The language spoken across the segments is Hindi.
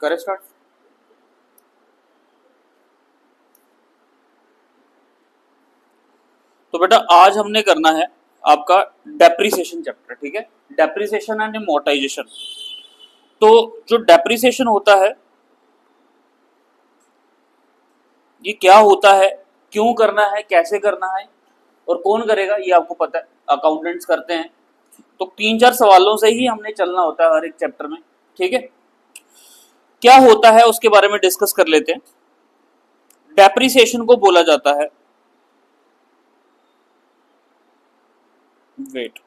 करे स्टार्ट। तो बेटा आज हमने करना है आपका डेप्रिसिएशन चैप्टर, ठीक है, डेप्रिसिएशन एंड अमोर्टाइजेशन। तो जो डेप्रिसिएशन होता है ये क्या होता है, क्यों करना है, कैसे करना है और कौन करेगा ये आपको पता है, अकाउंटेंट्स करते हैं। तो 3-4 सवालों से ही हमने चलना होता है हर एक चैप्टर में, ठीक है। क्या होता है उसके बारे में डिस्कस कर लेते हैं। डेप्रिसिएशन को बोला जाता है, वेट,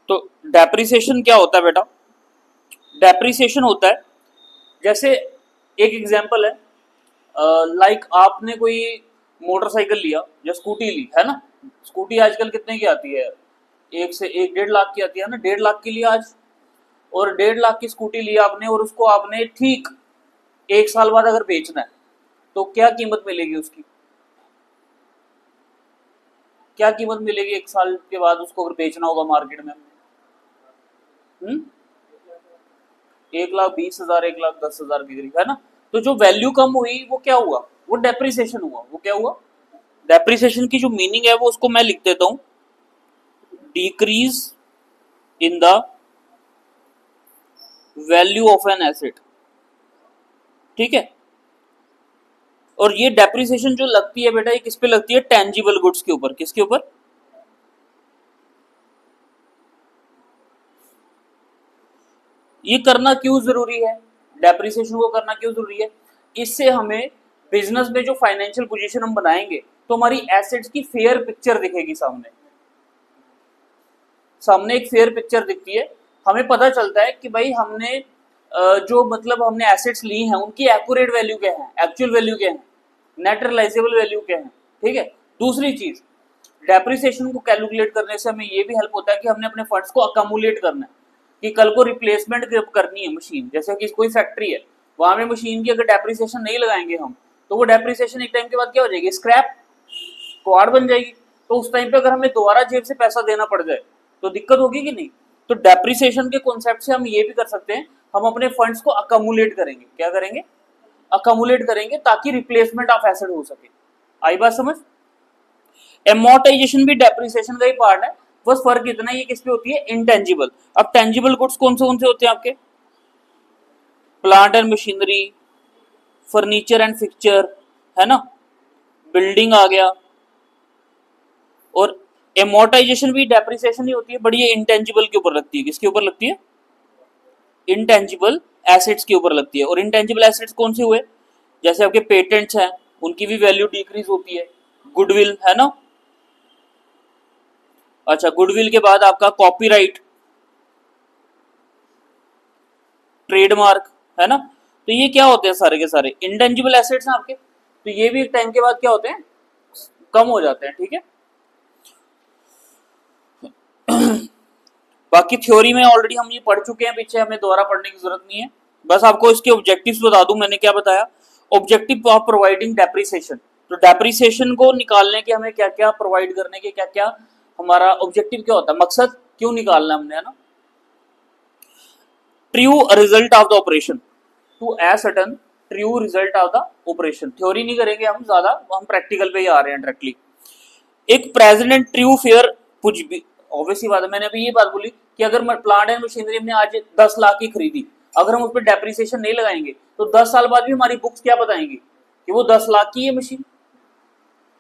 तो डेप्रिसिएशन क्या होता है बेटा। डेप्रिसिएशन होता है, जैसे एक एग्जांपल है, लाइक आपने कोई मोटरसाइकिल लिया या स्कूटी ली है ना। स्कूटी आजकल कितने की आती है, 1 से 1.5 लाख की आती है ना, 1.5 लाख की लिया आज, और 1.5 लाख की स्कूटी ली आपने और उसको आपने ठीक 1 साल बाद अगर बेचना है तो क्या कीमत मिलेगी उसकी, क्या कीमत मिलेगी 1 साल के बाद उसको अगर बेचना होगा मार्केट में। 1,20,000, 1,10,000 की करीब है ना। तो जो वैल्यू कम हुई वो क्या हुआ, वो डेप्रिसिएशन हुआ। वो क्या हुआ, डेप्रिसिएशन की जो मीनिंग है वो उसको मैं लिख देता हूं, decrease in the value of an asset, ठीक है। और ये डेप्रिसिएशन जो लगती है बेटा ये किस पे लगती है, टेंजिबल गुड्स के ऊपर। किसके ऊपर, ये करना क्यों जरूरी है, डेप्रिसिएशन को करना क्यों जरूरी है, इससे हमें बिजनेस में जो फाइनेंशियल पोजीशन हम बनाएंगे तो हमारी एसेट्स की फेयर पिक्चर दिखेगी सामने। सामने एक फेयर पिक्चर दिखती है, हमें पता चलता है कि भाई हमने जो मतलब हमने एसेट्स ली हैं उनकी एक्यूरेट वैल्यू क्या है, एक्चुअल वैल्यू क्या है, नेट रियलाइजेबल वैल्यू क्या है, ठीक है। दूसरी चीज, डेप्रिसिएशन को कैलकुलेट करने से हमें ये भी हेल्प होता है कि हमने अपने फंड्स को अकमुलेट करना है कि कल को रिप्लेसमेंट करनी है मशीन, जैसे कि कोई फैक्ट्री है वहां में मशीन की अगर डेप्रिसिएशन नहीं लगाएंगे हम तो वो डेप्रिसिएशन एक टाइम के बाद क्या हो जाएगी, स्क्रैप, क्वाड बन जाएगी। तो उस टाइम पे अगर हमें दोबारा जेब से पैसा देना पड़ जाए तो दिक्कत होगी कि नहीं। तो डेप्रिसिएशन के कॉन्सेप्ट से हम ये भी कर सकते हैं, हम अपने फंड्स को अकमुलेट करेंगे। क्या करेंगे, अकमुलेट करेंगे ताकि रिप्लेसमेंट ऑफ एसेट हो सके। आई बात समझ। एमोर्टाइजेशन भी डेप्रिसिएशन का ही पार्ट है, बस फर्क इतना ये किस पे होती है, इंटेंजिबल। अब टेंजिबल गुड्स कौन से होते हैं आपके, plant and machinery, furniture and fixture, है ना, बिल्डिंग आ गया। और एमोर्टाइजेशन भी डेप्रिसिएशन ही होती है, बट ये इंटेंजिबल के ऊपर लगती है। किसके ऊपर लगती है, इंटेंजिबल एसेट्स के ऊपर लगती है। और इंटेंजिबल एसेट्स कौन से हुए, जैसे आपके पेटेंट्स हैं उनकी भी वैल्यू डिक्रीज होती है, गुडविल है ना। अच्छा, गुडविल के बाद आपका कॉपीराइट, ट्रेडमार्क, है ना। तो ये क्या होते हैं, सारे के सारे इंटेंजिबल एसेट्स हैं आपके। तो ये भी एक टाइम के बाद क्या होते हैं, कम हो जाते हैं, ठीक है। बाकी थ्योरी में ऑलरेडी हम ये पढ़ चुके हैं पीछे, हमें दोबारा पढ़ने की जरूरत नहीं है। बस आपको इसके ऑब्जेक्टिव्स बता दूं, मैंने क्या बताया, ऑब्जेक्टिव ऑफ प्रोवाइडिंग डेप्रिसिएशन। तो डेप्रिसिएशन को निकालने के हमें क्या क्या प्रोवाइड करने के क्या क्या हमारा ऑब्जेक्टिव क्या होता है, मकसद क्यों निकालना हमने, है ना। True result of the operation, to certain true result of the operation. Theory नहीं करेंगे हम ज्यादा, हम प्रैक्टिकल पे ही आ रहे हैं डायरेक्टली। एक प्रेजेंट एंड ट्रू फेयर कुछ भी, ऑब्वियसली बात है, मैंने अभी ये बात बोली कि अगर प्लांट एंड मशीनरी हमने आज 10 लाख की खरीदी, अगर हम उस पर डेप्रिसिएशन नहीं लगाएंगे तो 10 साल बाद भी हमारी बुक्स क्या बताएंगी कि वो 10 लाख की है मशीन,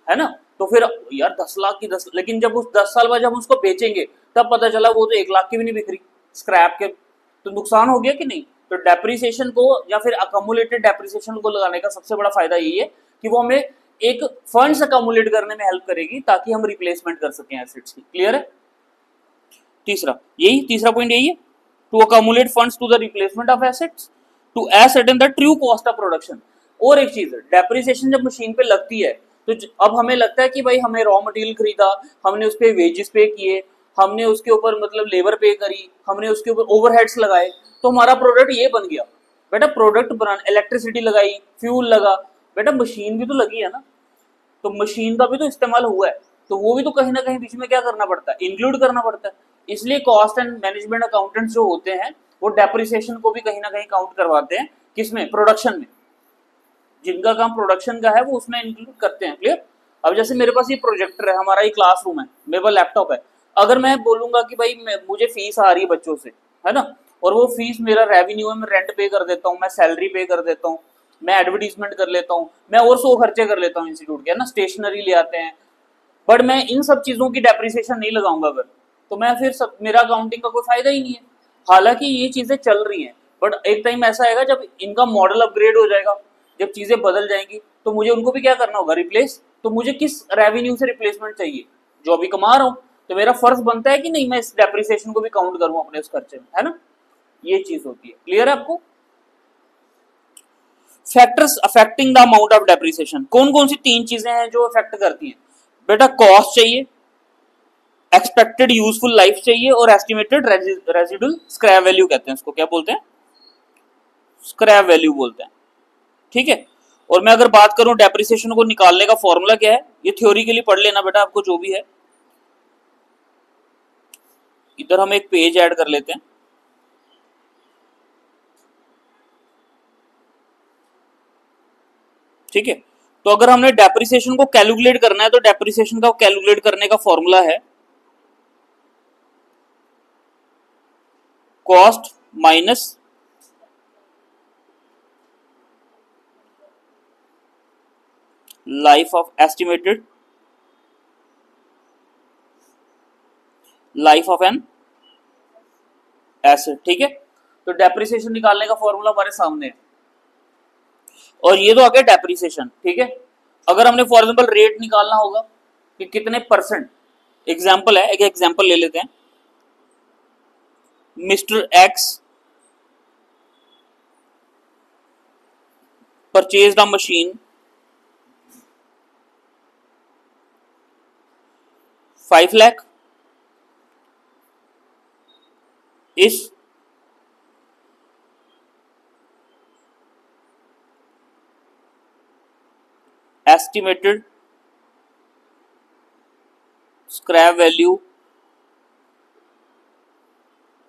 है ना। तो फिर यार 10 लाख की 10, लेकिन जब उस 10 साल बाद जब हम उसको बेचेंगे तब पता चला वो तो 1 लाख की भी नहीं बिक रही, स्क्रैप के, तो नुकसान हो गया कि नहीं। तो डेप्रिसिएशन को या फिर अकमुलेटेड डेप्रिसिएशन को लगाने का सबसे बड़ा फायदा यही है कि वो हमें एक फंड्स अकमुलेट करने में हेल्प करेगी ताकि हम रिप्लेसमेंट कर सकें एसेट्स की। क्लियर है। तीसरा पॉइंट यही है। To accumulate funds to the replacement of assets to ascertain the true cost of production. और एक चीज है, डेप्रिसिएशन जब मशीन पे लगती है तो अब हमें लगता है कि भाई हमें रॉ मटेरियल खरीदा, हमने उस पर वेजेस पे किए, हमने उसके ऊपर मतलब लेबर पे करी, हमने उसके ऊपर ओवरहेड्स लगाए, तो हमारा प्रोडक्ट ये बन गया। बेटा प्रोडक्ट बनाने इलेक्ट्रिसिटी लगाई, फ्यूल लगा, बेटा मशीन भी तो लगी है ना, तो मशीन का भी तो इस्तेमाल हुआ है, तो वो भी तो कहीं ना कहीं बीच में क्या करना पड़ता है, इंक्लूड करना पड़ता है। इसलिए कॉस्ट एंड मैनेजमेंट अकाउंटेंट्स जो होते हैं वो डेप्रिसिएशन को भी कहीं ना कहीं काउंट करवाते हैं, किसमें, प्रोडक्शन में। जिनका काम प्रोडक्शन का है वो उसमें इंक्लूड करते हैं। क्लियर। अब जैसे मेरे पास ये प्रोजेक्टर है, हमारा ये क्लासरूम है, मेरे पास लैपटॉप है, अगर मैं बोलूंगा कि भाई मुझे फीस आ रही है बच्चों से, है ना, और वो फीस मेरा रेवेन्यू है, मैं रेंट पे कर देता हूँ, मैं सैलरी पे कर देता हूँ, मैं एडवर्टीजमेंट कर लेता हूँ, मैं और 100 खर्चे कर लेता हूँ इंस्टीट्यूट के, है ना, स्टेशनरी ले आते हैं, बट मैं इन सब चीजों की डेप्रिसिएशन नहीं लगाऊंगा अगर, तो मैं फिर मेरा अकाउंटिंग का कोई फायदा ही नहीं है। हालांकि ये चीजें चल रही हैं, बट एक टाइम ऐसा आएगा जब इनका मॉडल अपग्रेड हो जाएगा, जब चीजें बदल जाएंगी, तो मुझे उनको भी क्या करना होगा, रिप्लेस। तो मुझे किस रेवेन्यू से रिप्लेसमेंट चाहिए, जो अभी कमा रहा हूँ, तो मेरा फर्ज बनता है कि नहीं मैं इस डेप्रिसिएशन को भी काउंट करूँ अपने उस खर्चे में, है ना, ये चीज होती है। क्लियर है आपको। Factors affecting the amount of depreciation, कौन कौन सी 3 चीजें हैं जो अफेक्ट करती हैं। बेटा कॉस्ट चाहिए, एक्सपेक्टेड यूजफुल लाइफ चाहिए, और एस्टिमेटेड रेजिडुअल स्क्रैप वैल्यू कहते हैं इसको, क्या बोलते हैं, स्क्रैप वैल्यू बोलते हैं। ठीक है। और मैं अगर बात करूं डेप्रिसिएशन को निकालने का फॉर्मूला क्या है, ये थ्योरी के लिए पढ़ लेना बेटा आपको जो भी है। इधर हम एक पेज ऐड कर लेते हैं। ठीक है। तो अगर हमने डेप्रिसिएशन को कैलकुलेट करना है तो डेप्रिसिएशन का कैलकुलेट करने का फॉर्मूला है cost minus life of estimated life of an asset. ठीक है। तो डेप्रिसिएशन निकालने का फॉर्मूला हमारे सामने है, और ये तो आ गया डेप्रिसिएशन। ठीक है। अगर हमने फॉर एग्जाम्पल रेट निकालना होगा कि कितने परसेंट, एग्जाम्पल है, एक एग्जाम्पल ले लेते हैं, mister x purchase the machine 5 lakh इस estimated scrap value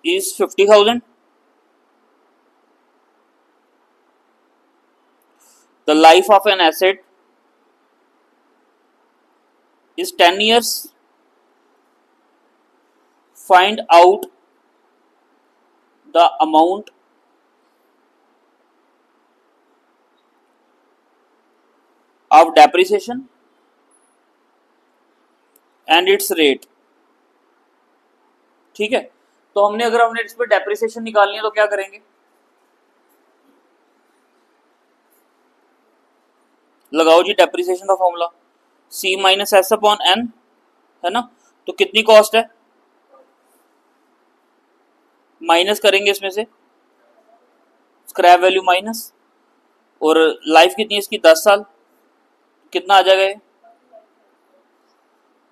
is 50,000. The life of an asset is 10 years. Find out the amount of depreciation and its rate. ठीक है। तो हमने इस पर डेप्रिसिएशन निकालनी है तो क्या करेंगे, लगाओ जी डेप्रिसिएशन का formula, C minus s upon n, है ना। तो कितनी कॉस्ट है, माइनस करेंगे इसमें से स्क्रैप वैल्यू माइनस, और लाइफ कितनी है इसकी, 10 साल, कितना आ जाएगा,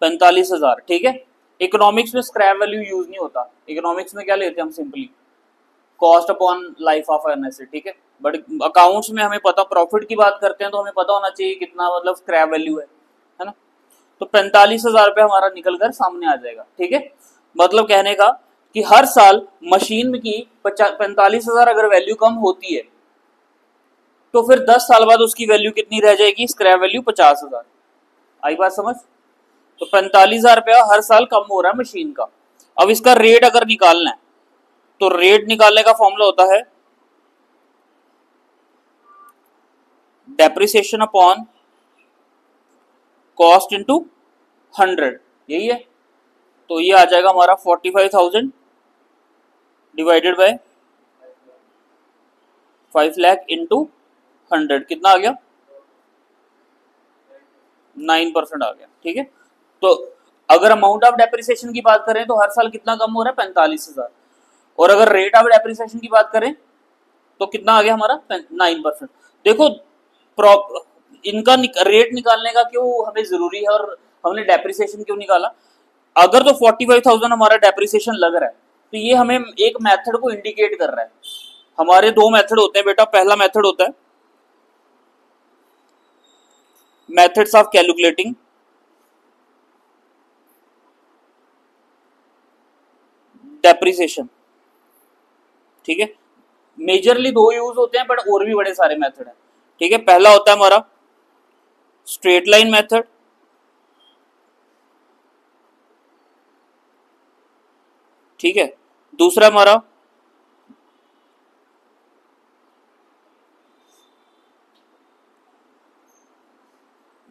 45,000। ठीक है। इकोनॉमिक्स में स्क्रैप वैल्यू यूज नहीं होता, इकोनॉमिक्स में क्या लेते हैं हम, simply cost upon life of an asset. ठीक है। बट अकाउंट्स में हमें पता, प्रॉफिट की बात करते हैं तो हमें पता होना चाहिए कितना मतलब स्क्रैप वैल्यू है ना। तो 45,000 रुपये हमारा निकल कर सामने आ जाएगा। ठीक है। मतलब कहने का कि हर साल मशीन की 45,000 अगर वैल्यू कम होती है तो फिर 10 साल बाद उसकी वैल्यू कितनी रह जाएगी, स्क्रैप वैल्यू 50,000। आई बात समझ। तो 45,000 रुपया हर साल कम हो रहा है मशीन का। अब इसका रेट अगर निकालना है तो रेट निकालने का फॉर्मूला होता है डेप्रिसिएशन अपॉन कॉस्ट इनटू 100, यही है। तो ये आ जाएगा हमारा 45,000 डिवाइडेड बाय 5 लाख इंटू 100, कितना आ गया, 9% आ गया। ठीक है। तो अगर अमाउंट ऑफ डेप्रिसिएशन की बात करें तो हर साल कितना कम हो रहा है, 45,000। और अगर रेट ऑफ डेप्रिसिएशन की बात करें तो कितना आ गया हमारा 9%। देखो इनका रेट निकालने का क्यों हमें जरूरी है और हमने डेप्रिसिएशन क्यों निकाला। अगर तो 45,000 हमारा डेप्रिसिएशन लग रहा है तो ये हमें एक मेथड को इंडिकेट कर रहा है। हमारे दो मेथड होते हैं बेटा, पहला मेथड होता है मेथड्स ऑफ कैलकुलेटिंग डेप्रिसिएशन, ठीक है। मेजरली दो यूज होते हैं बट और भी बड़े सारे मेथड हैं, ठीक है। पहला होता है हमारा स्ट्रेट लाइन मेथड, ठीक है। दूसरा हमारा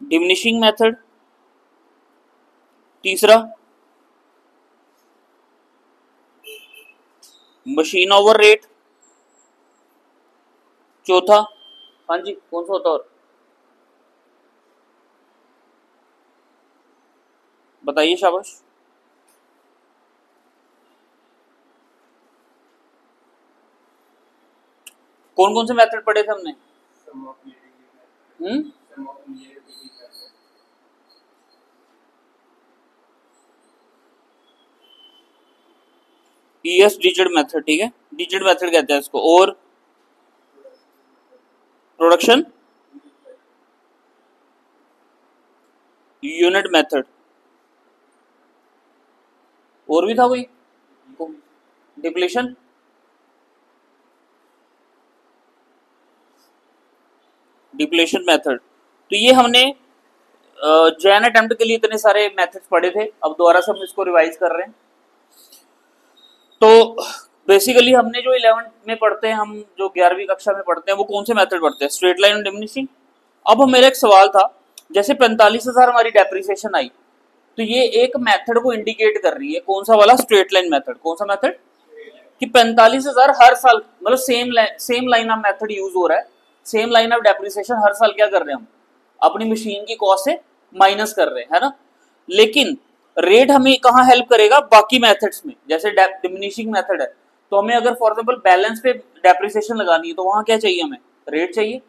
डिमिनिशिंग मेथड, तीसरा मशीन ओवर रेट, चौथा हाँ जी कौन सा होता है और बताइए, शाबाश। कौन कौन से मेथड पढ़े थे हमने? ईएस डिजिट मेथड, ठीक है, डिजिट मेथड कहते हैं इसको। और प्रोडक्शन यूनिट मेथड, और भी था कोई? Depletion, depletion method. तो ये हमने जैन अटेम्प्ट के लिए इतने सारे मेथड्स पढ़े थे, अब दोबारा से हम इसको रिवाइज कर रहे हैं। तो बेसिकली हमने जो 11th में पढ़ते हैं, हम जो 11वीं कक्षा में पढ़ते हैं, वो कौन से मेथड पढ़ते हैं? स्ट्रेट लाइन और डिमिनिशिंग। अब मेरा एक सवाल था, जैसे 45,000 हमारी डेप्रिसिएशन आई तो ये एक मेथड को इंडिकेट कर रही है, कौन सा वाला? Straight line method. कौन सा मेथड? कि 45,000 हर साल, मतलब same line of method use हो रहा है, सेम लाइन ऑफ डेप्रिसिएशन हर साल क्या कर रहे हैं हम? अपनी मशीन की कॉस्ट से माइनस कर रहे हैं, है ना। लेकिन रेट हमें कहाँ हेल्प करेगा? बाकी मेथड्स में। जैसे डिमिनिशिंग मेथड है तो हमें अगर फॉर एग्जांपल बैलेंस पे डेप्रिसिएशन लगानी है तो वहां क्या चाहिए? हमें रेट चाहिए,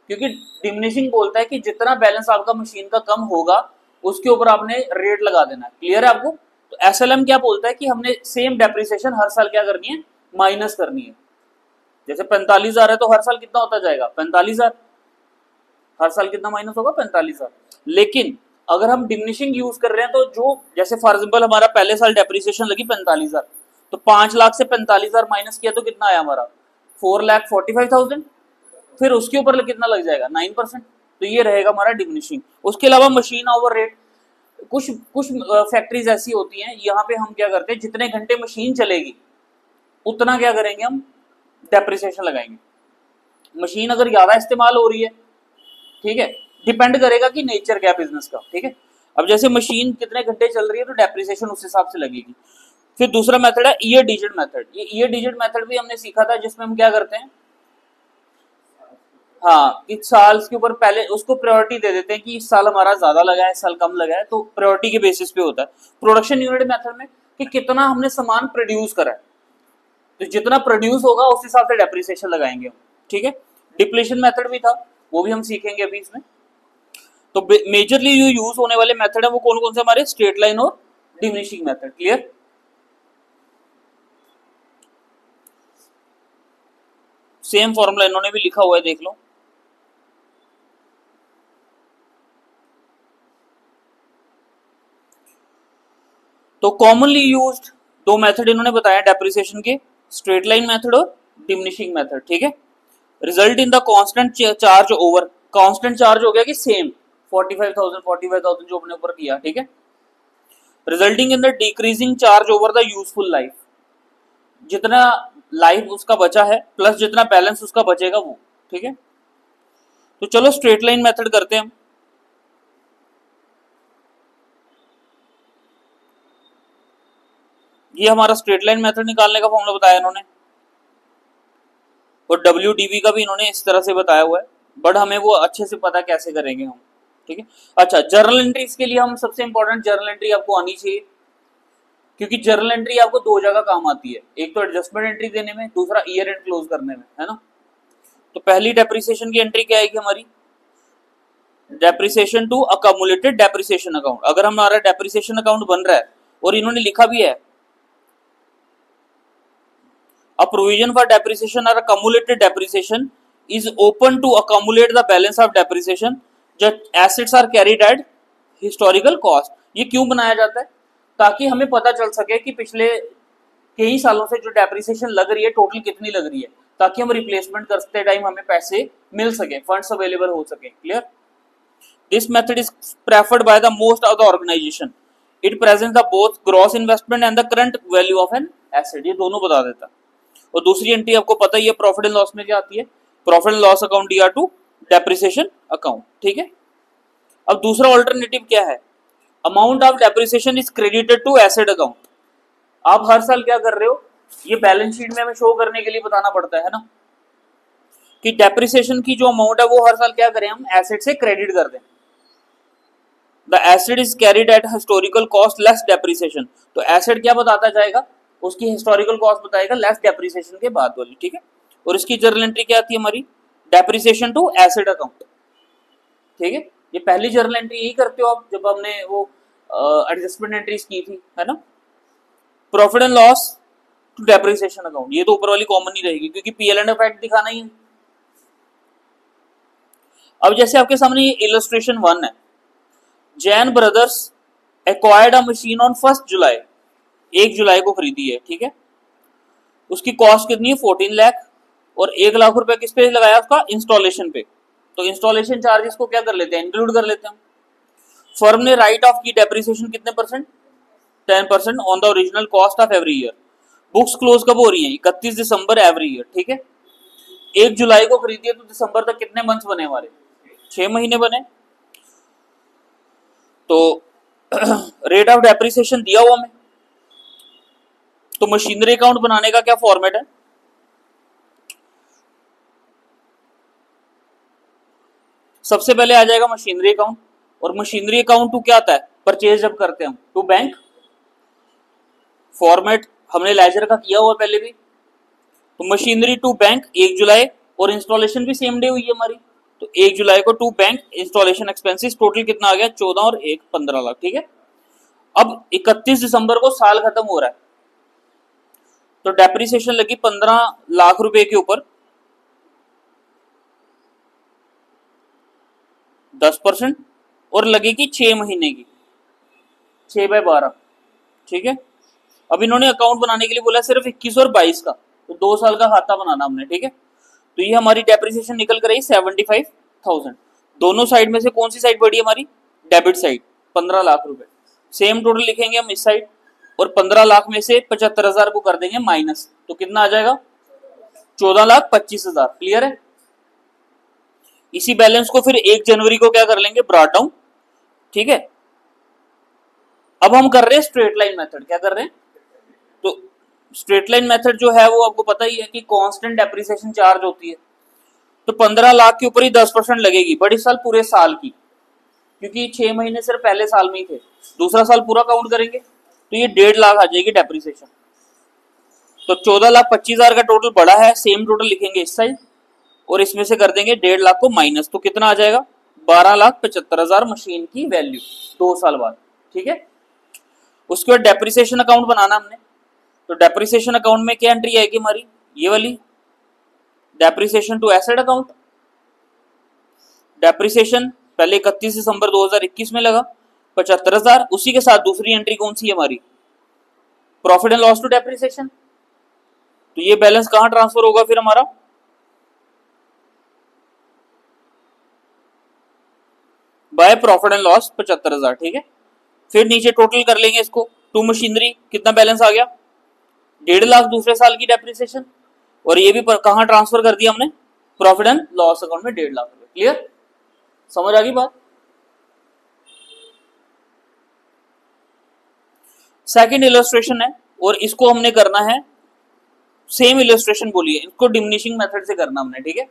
क्योंकि डिमिनिशिंग बोलता है कि जितना बैलेंस आपका मशीन का कम होगा उसके ऊपर आपने रेट लगा देना है। क्लियर है आपको? तो एसएलएम क्या बोलता है कि हमने सेम डेप्रिसिएशन हर साल क्या करनी है? माइनस करनी है। जैसे 45,000 है तो हर साल कितना होता जाएगा? 45,000। हर साल कितना माइनस होगा? 45,000। लेकिन अगर हम डिमिनिशिंग यूज कर रहे हैं तो जो, जैसे फॉर एग्जाम्पल हमारा पहले साल डेप्रिसिएशन लगी 45,000, तो 5 लाख से 45,000 माइनस किया तो कितना आया हमारा? 4,45,000। फिर उसके ऊपर कितना लग जाएगा? 9%। तो ये रहेगा हमारा डिमिनिशिंग। उसके अलावा मशीन ओवर रेट, कुछ कुछ फैक्ट्रीज ऐसी होती हैं, यहाँ पे हम क्या करते हैं, जितने घंटे मशीन चलेगी उतना क्या करेंगे हम? डेप्रिसिएशन लगाएंगे। मशीन अगर ज्यादा इस्तेमाल हो रही है, ठीक है, डिपेंड करेगा कि नेचर क्या बिजनेस का, ठीक है। अब जैसे मशीन कितने घंटे चल रही है तो डेप्रिसिएशन उस हिसाब से लगेगी। फिर दूसरा मेथड है ईयर डिजिट मेथड। ये ईयर डिजिट मेथड भी हमने सीखा था, जिसमें हम क्या करते हैं, हाँ, इस साल के ऊपर पहले उसको प्रायोरिटी दे देते हैं कि इस साल हमारा ज्यादा लगा है, इस साल कम लगा है, तो प्रायोरिटी के बेसिस पे होता है। प्रोडक्शन यूनिट मेथड में कि कितना हमने सामान प्रोड्यूस करा है, तो जितना प्रोड्यूस होगा उस हिसाब से डेप्रिसिएशन लगाएंगे हम, ठीक है। डिप्लेशन मेथड भी था, वो भी हम सीखेंगे अभी इसमें। तो मेजरली जो यूज होने वाले मेथड है वो कौन कौन से हमारे? स्ट्रेट लाइन और diminishing method. Clear? Same formula इन्होंने भी लिखा हुआ है, देख लो। तो कॉमनली यूज्ड दो मेथड इन्होंने बताया डेप्रिसिएशन के, स्ट्रेट लाइन मेथड और डिमिनिशिंग मेथड, ठीक है। Result in the constant charge over, constant charge हो गया कि सेम 45,000 जो अपने ऊपर किया, ठीक है। Resulting in the decreasing charge over the useful life, जितना लाइफ उसका बचा है प्लस जितना बैलेंस उसका बचेगा वो, ठीक है। तो चलो स्ट्रेट लाइन मेथड करते हैं हम। ये हमारा स्ट्रेट लाइन मेथड निकालने का फॉर्मूला बताया इन्होंने, और WDV का भी इन्होंने इस तरह से बताया हुआ है, बट हमें वो अच्छे से पता कैसे करेंगे हम, ठीक है। अच्छा, जर्नल एंट्रीज के लिए हम सबसे इंपॉर्टेंट जर्नल एंट्री आपको आनी चाहिए। क्योंकि जर्नल एंट्री आपको दो जगह काम आती है, एक तो एडजस्टमेंट एंट्री देने में, दूसरा ईयर एंड क्लोज करने में, है ना। तो पहली डेप्रिसिएशन की एंट्री क्या आएगी हमारी, डेप्रिसिएशन टू अकमुलेटेड डेप्रिसिएशन अकाउंट। अगर हमारा डेप्रिसिएशन अकाउंट बन रहा है और इन्होंने लिखा भी है अ प्रोविजन फॉर डेप्रिसिएशन और accumulated depreciation is open to accumulate the balance of depreciation जब assets are carried at historical cost. ये क्यों बनाया जाता है, ताकि हमें पता चल सके कि पिछले कई सालों से जो डेप्रिसिएशन लग रही है टोटल कितनी लग रही है, ताकि हम रिप्लेसमेंट करते टाइम हमें पैसे मिल सके, फंड्स अवेलेबल हो सके। Clear. This method is preferred by the most of the organisation. It presents the both gross investment and the current value of an asset. ये दोनों बता देता है। और दूसरी एंट्री आपको पता ही है प्रॉफिट एंड लॉस में क्या आती है, profit and loss account DR to depreciation account. ठीक है। अब दूसरा ऑल्टरनेटिव क्या है, amount of depreciation is credited to asset account. आप हर साल क्या कर रहे हो, ये बैलेंस शीट में हमें शो करने के लिए बताना पड़ता है ना, कि डेप्रिसिएशन की जो अमाउंट है वो हर साल क्या करें, हम एसेट से क्रेडिट कर दें। The asset is carried at historical cost less depreciation. तो एसेट क्या बताता जाएगा, उसकी हिस्टोरिकल कॉस्ट बताएगा लेस डेप्रिसिएशन के बाद वाली। ठीक है। और इसकी जर्नल एंट्री क्या आती है हमारी, डेप्रिसिएशन टू एसेट अकाउंट। ठीक है। ये पहली जर्नल एंट्री यही करते हो आप, जब हमने वो एडजस्टमेंट एंट्रीज की थी, है ना। Profit and loss to depreciation account, ये तो ऊपर वाली कॉमन ही रहेगी क्योंकि पीएल एंड इफेक्ट दिखाना ही है। अब जैसे आपके सामने ये इलस्ट्रेशन 1 है, Jain brothers acquired a machine on 1 जुलाई, 1 जुलाई को खरीदी है। ठीक है। उसकी कॉस्ट कितनी है 14 लाख, और 1 लाख रुपए किस पे लगाया, उसका इंस्टॉलेशन पे। तो इंस्टॉलेशन चार्जेस को क्या कर लेते हैं, इंक्लूड कर लेते हैं। फर्म ने राइट ऑफ की डेप्रिसिएशन कितने percent, 10% on the original cost of every year. Books close कब हो रही है, 31 दिसंबर एवरी ईयर। ठीक है। 1 जुलाई को खरीदी है तो दिसंबर तक कितने मंथ्स बने हमारे, 6 महीने बने। तो रेट ऑफ डेप्रिसिएशन दिया हुआ हमें। तो मशीनरी अकाउंट बनाने का क्या फॉर्मेट है, सबसे पहले आ जाएगा मशीनरी अकाउंट। और मशीनरी अकाउंट टू क्या आता है, परचेज जब करते हैं हम, टू बैंक। फॉर्मेट हमने लेजर का किया हुआ पहले भी। तो मशीनरी टू बैंक 1 जुलाई, और इंस्टॉलेशन भी सेम डे हुई है हमारी। तो 1 जुलाई को to bank installation expenses total कितना आ गया, 14 और 1 15 लाख। ठीक है। अब 31 दिसंबर को साल खत्म हो रहा है, तो डेप्रिसिएशन लगी 15 लाख रुपए के ऊपर 10%, और लगेगी 6 महीने की, 6/12। ठीक है। अब इन्होंने अकाउंट बनाने के लिए बोला सिर्फ 21 और 22 का, तो 2 साल का खाता बनाना हमने। ठीक है। तो ये हमारी डेप्रिसिएशन निकल कर आई 75,000। दोनों साइड में से कौन सी साइड बढ़ी हमारी, डेबिट साइड, 15 लाख रुपए। सेम टोटल लिखेंगे हम इस साइड, और 15 लाख में से 75,000 को कर देंगे माइनस, तो कितना आ जाएगा, 14,25,000। क्लियर है। इसी बैलेंस को फिर 1 जनवरी को क्या कर लेंगे, ब्रॉट डाउन। ठीक है। अब हम कर रहे हैं स्ट्रेट लाइन मेथड। क्या कर रहे हैं, तो स्ट्रेट लाइन मेथड जो है वो आपको पता ही है कि कांस्टेंट डेप्रिसिएशन चार्ज होती है। तो 15 लाख के ऊपर ही 10% लगेगी, बड़ी साल पूरे साल की, क्योंकि 6 महीने सिर्फ पहले साल में ही थे, दूसरा साल पूरा काउंट करेंगे तो ये 1.5 लाख आ जाएगी डेप्रिसिएशन। तो 14,25,000 का टोटल बड़ा है, सेम टोटल लिखेंगे इस साइड, और इसमें से कर देंगे 1.5 लाख को माइनस, तो कितना आ जाएगा, 12,75,000 मशीन की वैल्यू 2 साल बाद। ठीक है। उसके बाद डेप्रिसिएशन अकाउंट बनाना हमने। तो डेप्रिसिएशन अकाउंट में क्या एंट्री आएगी हमारी, ये वाली, depreciation to asset account. Depreciation पहले 31 दिसंबर 2021 में लगा 75,000। उसी के साथ दूसरी एंट्री कौन सी है हमारी, profit and loss to depreciation. तो ये बैलेंस कहां ट्रांसफर होगा फिर हमारा, बाय प्रॉफिट एंड लॉस 75,000। ठीक है। फिर नीचे टोटल कर लेंगे इसको, टू मशीनरी कितना बैलेंस आ गया, 1.5 लाख दूसरे साल की डेप्रिसिएशन, और ये भी कहां ट्रांसफर कर दिया हमने, प्रॉफिट एंड लॉस अकाउंट में 1.5 लाख रुपए। क्लियर, समझ आ गई बात। सेकंड इलस्ट्रेशन है, और इसको हमने करना है सेम इलस्ट्रेशन बोलिए, इसको डिमिनिशिंग मेथड से करना हमने। ठीक है।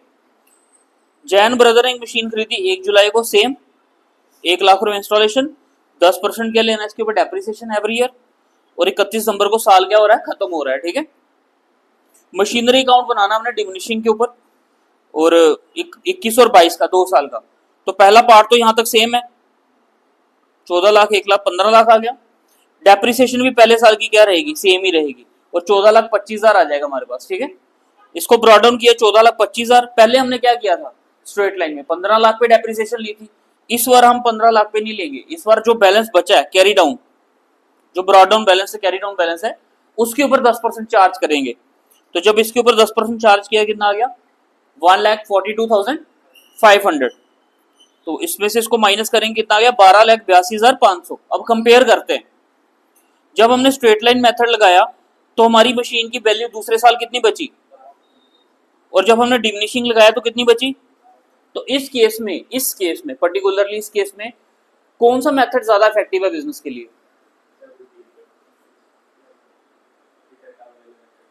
जैन ब्रदर ने एक मशीन खरीदी 1 जुलाई को, सेम 1 लाख रुपए इंस्टॉलेशन, 10% क्या लेना इसके ऊपर डेप्रिसिएशन एवरी ईयर। और 31 दिसंबर को साल क्या हो रहा है, खत्म हो रहा है, ठीक है। मशीनरी अकाउंट बनाना हमने डिमिनिशिंग के ऊपर, और 21 और 22 का 2 साल का। तो पहला पार्ट तो यहां तक सेम है, 14 लाख, 1 लाख, 15 लाख आ गया। डेप्रिसिएशन भी पहले साल की क्या रहेगी, सेम ही रहेगी, और 14,25,000 आ जाएगा हमारे पास, ठीक है। इसको ब्रॉड डाउन किया 14,25,000। पहले हमने क्या किया था, स्ट्रेट लाइन में 15 लाख पे डेप्रिसिएशन ली थी। इस बार हम 15 लाख पे नहीं लेंगे, इस बार जो बैलेंस बचा है कैरी डाउन, जो ब्रॉड डाउन बैलेंस है, कैरी डाउन बैलेंस है, उसके ऊपर 10% चार्ज करेंगे। तो जब इसके ऊपर 10% चार्ज किया, कितना आ गया, 1,42,500। तो इसमें से इसको माइनस करेंगे, कितना आ गया, 12,82,500। अब कंपेयर करते हैं, जब हमने स्ट्रेट लाइन मेथड लगाया तो हमारी मशीन की वैल्यू दूसरे साल कितनी बची, और जब हमने डिमिनिशिंग लगाया तो कितनी बची। तो इस केस में पर्टिकुलरली इस केस में कौन सा मेथड ज्यादा इफेक्टिव है बिजनेस के लिए।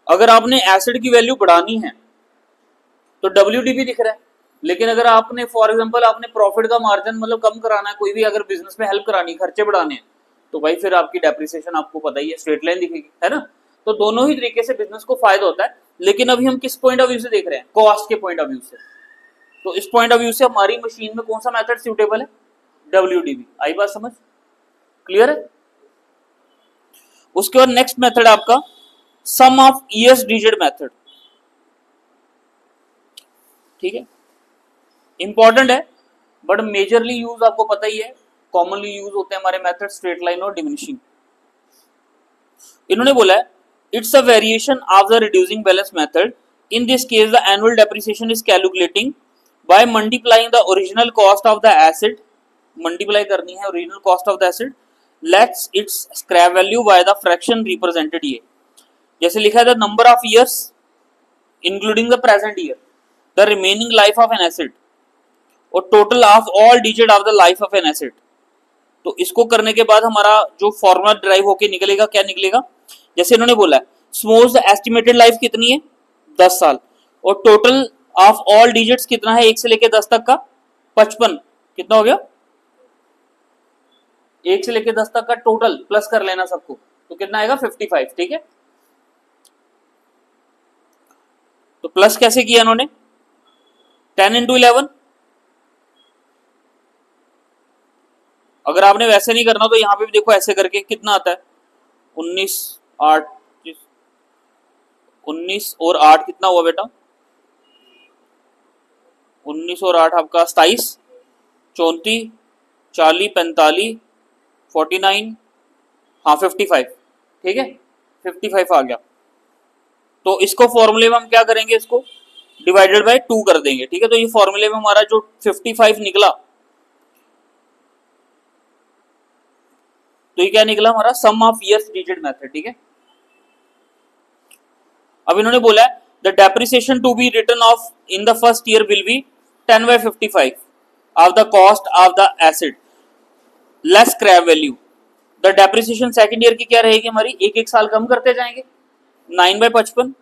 अगर आपने एसिड की वैल्यू बढ़ानी है तो WDV दिख रहा है, लेकिन अगर आपने फॉर एग्जांपल आपने प्रॉफिट का मार्जिन मतलब कम कराना है, कोई भी अगर बिजनेस में हेल्प करानी, खर्चे बढ़ाने हैं, तो भाई फिर आपकी डेप्रिसिएशन आपको पता ही है, स्ट्रेट लाइन दिखेगी, है ना। तो दोनों ही तरीके से बिजनेस को फायदा होता है, लेकिन अभी हम किस पॉइंट ऑफ व्यू से देख रहे हैं, कॉस्ट के पॉइंट ऑफ व्यू से। तो इस पॉइंट ऑफ व्यू से हमारी मशीन में कौन सा मेथड सूटेबल है, WDV। आई बात समझ, क्लियर है। उसके बाद नेक्स्ट मेथड आपका सम ऑफ ईयर्स डिजिट मेथड, ठीक है, इंपॉर्टेंट है, बट मेजरली यूज आपको पता ही है, कॉमनली यूज होते हैं हमारे मेथड स्ट्रेट लाइन और डिमिनिशिंग। इन्होंने बोला है it's a variation of the reducing balance method, in this case the annual depreciation is calculating by multiplying the original cost of the acid, multiply करनी है original cost of the acid, let's it's scrap value by the fraction represented. ये जैसे लिखा है the number of years including the present year, the remaining life of N acid, और total of all digit of the life of N acid. तो इसको करने के बाद हमारा जो फॉर्मूला ड्राइव होके निकलेगा, क्या निकलेगा, जैसे इन्होंने बोला है स्मॉल एस्टिमेटेड लाइफ कितनी है, 10 साल, और टोटल ऑफ ऑल डिजिट्स कितना है, 1 से लेके 10 तक का 55, कितना हो गया, 1 से लेके 10 तक का टोटल प्लस कर लेना सबको, तो कितना आएगा 55, ठीक है। तो प्लस कैसे किया इन्होंने, 10 into 11। अगर आपने वैसे नहीं करना तो यहां पे भी देखो ऐसे करके कितना आता है, 19 और 8 कितना हुआ बेटा, 19 और 8 आपका 27, 34, 40, 45, 49, हाँ 55, ठीक है, 55 आ गया। तो इसको फॉर्मूले में हम क्या करेंगे, इसको डिवाइडेड बाय 2 कर देंगे, ठीक है। तो ये फॉर्मूले में हमारा जो 55 निकला, तो ये क्या निकला हमारा, sum of years digit method, ठीक है। अब इन्होंने बोला है the depreciation to be written off in the first year will be 10/55 of the cost of the asset less scrap value. The depreciation second year की क्या रहेगी हमारी, एक एक साल कम करते जाएंगे, 9/55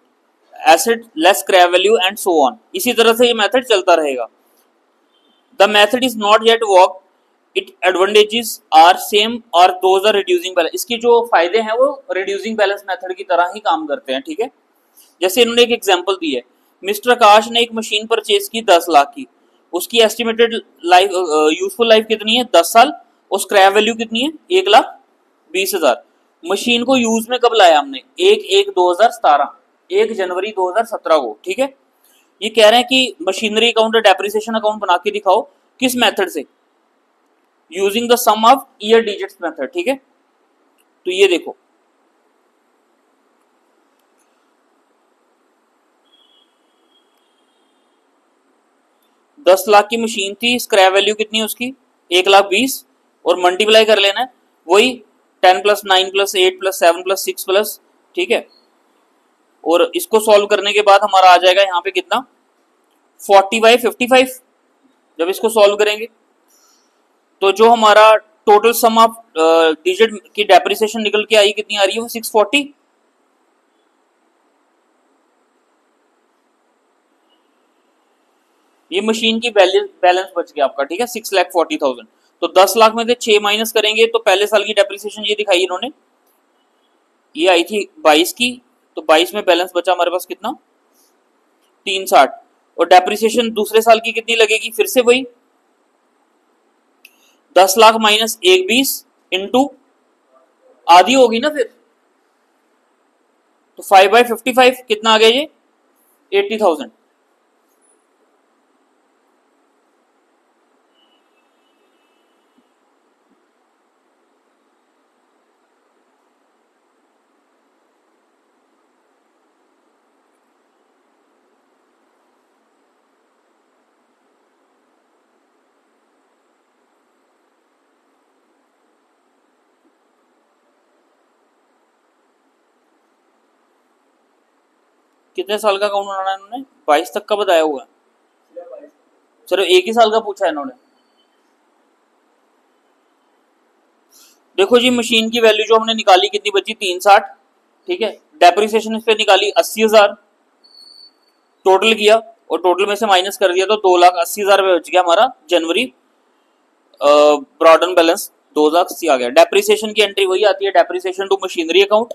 asset less scrap value and so on. इसी तरह से ये मेथड चलता रहेगा। The method is not yet work, it advantages are same और दोज आर रिड्यूसिंग बैलेंस। इसके जो फायदे हैं वो रिड्यूसिंग बैलेंस मेथड की तरह ही काम करते हैं, ठीक है। जैसे इन्होंने एक एग्जांपल दी है, मिस्टर आकाश ने एक मशीन परचेज की 10 लाख की, उसकी एस्टिमेटेड लाइफ यूजफुल लाइफ कितनी है, 10 साल, और स्क्रैप वैल्यू कितनी है, 1,20,000। मशीन को यूज में कब लाया हमने, 1/1/2017, 1 जनवरी 2017 को, ठीक है। ये कह रहे हैं कि मशीनरी अकाउंट और डेप्रिसिएशन अकाउंट बना के दिखाओ, किस मेथड से, using the sum of year digits method, ठीक है। तो ये देखो, दस लाख की मशीन थी, स्क्रैप वैल्यू कितनी है उसकी, 1,20,000, और मल्टीप्लाई कर लेना है वही 10 + 9 + 8 + 7 + 6 प्लस, ठीक है। और इसको सॉल्व करने के बाद हमारा आ जाएगा यहाँ पे कितना, 40/55। जब इसको सॉल्व करेंगे तो जो हमारा टोटल सम ऑफ डिजिट की डेप्रिसिएशन निकल के आई कितनी आ रही है, 640। ये मशीन की बैलेंस बच गया आपका, ठीक है, 6,40,000। तो 10 लाख में से 6 माइनस करेंगे तो पहले साल की डेप्रिसिएशन ये दिखाई इन्होंने ये आई थी 22 की, तो 22 में बैलेंस बचा हमारे पास कितना 360, और डेप्रिसिएशन दूसरे साल की कितनी लगेगी, फिर से वही 10 लाख माइनस 120 इंटू आधी होगी ना फिर, तो 5/55 कितना आ गया ये 80,000। कितने साल का अकाउंट बनाना है इन्होंने, 22 तक का बताया हुआ है, चलो एक ही साल का पूछा है इन्होंने। देखो जी मशीन की वैल्यू जो हमने निकाली कितनी बची 360, ठीक है, डेप्रिसिएशन इस पे निकाली 80,000 टोटल किया, और टोटल में से माइनस कर दिया तो 2,80,000 बच गया हमारा जनवरी ब्रॉडन बैलेंस 2,80,000 आ गया। डेप्रिसिएशन की एंट्री वही आती है, डेप्रिसिएशन टू मशीनरी अकाउंट,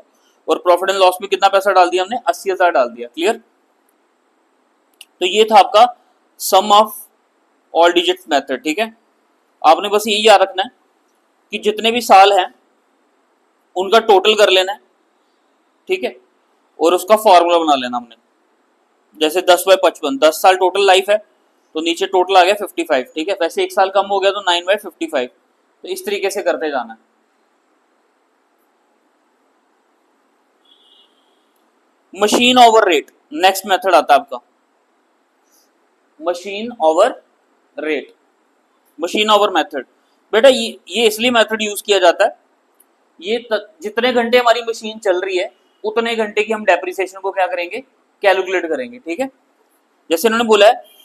और प्रॉफिट एंड लॉस में कितना पैसा डाल दिया हमने 80,000 डाल दिया। क्लियर, तो ये था आपका सम ऑफ ऑल डिजिट्स मेथड। ठीक है, आपने बस यही याद रखना है कि जितने भी साल हैं उनका टोटल कर लेना है, ठीक है, और उसका फॉर्मूला बना लेना हमने, जैसे 10/55, 10 साल टोटल लाइफ है तो नीचे टोटल आ गया 55, ठीक है, वैसे एक साल कम हो गया तो 9/55, तो इस तरीके से करते जाना है। Machine hour rate next method आता है आपका, machine hour rate, machine hour method. बेटा ये इसलिए मेथड यूज किया जाता है, ये जितने घंटे हमारी मशीन चल रही है उतने घंटे की हम डेप्रिसिएशन को क्या करेंगे, कैलकुलेट करेंगे। ठीक है, जैसे इन्होंने बोला है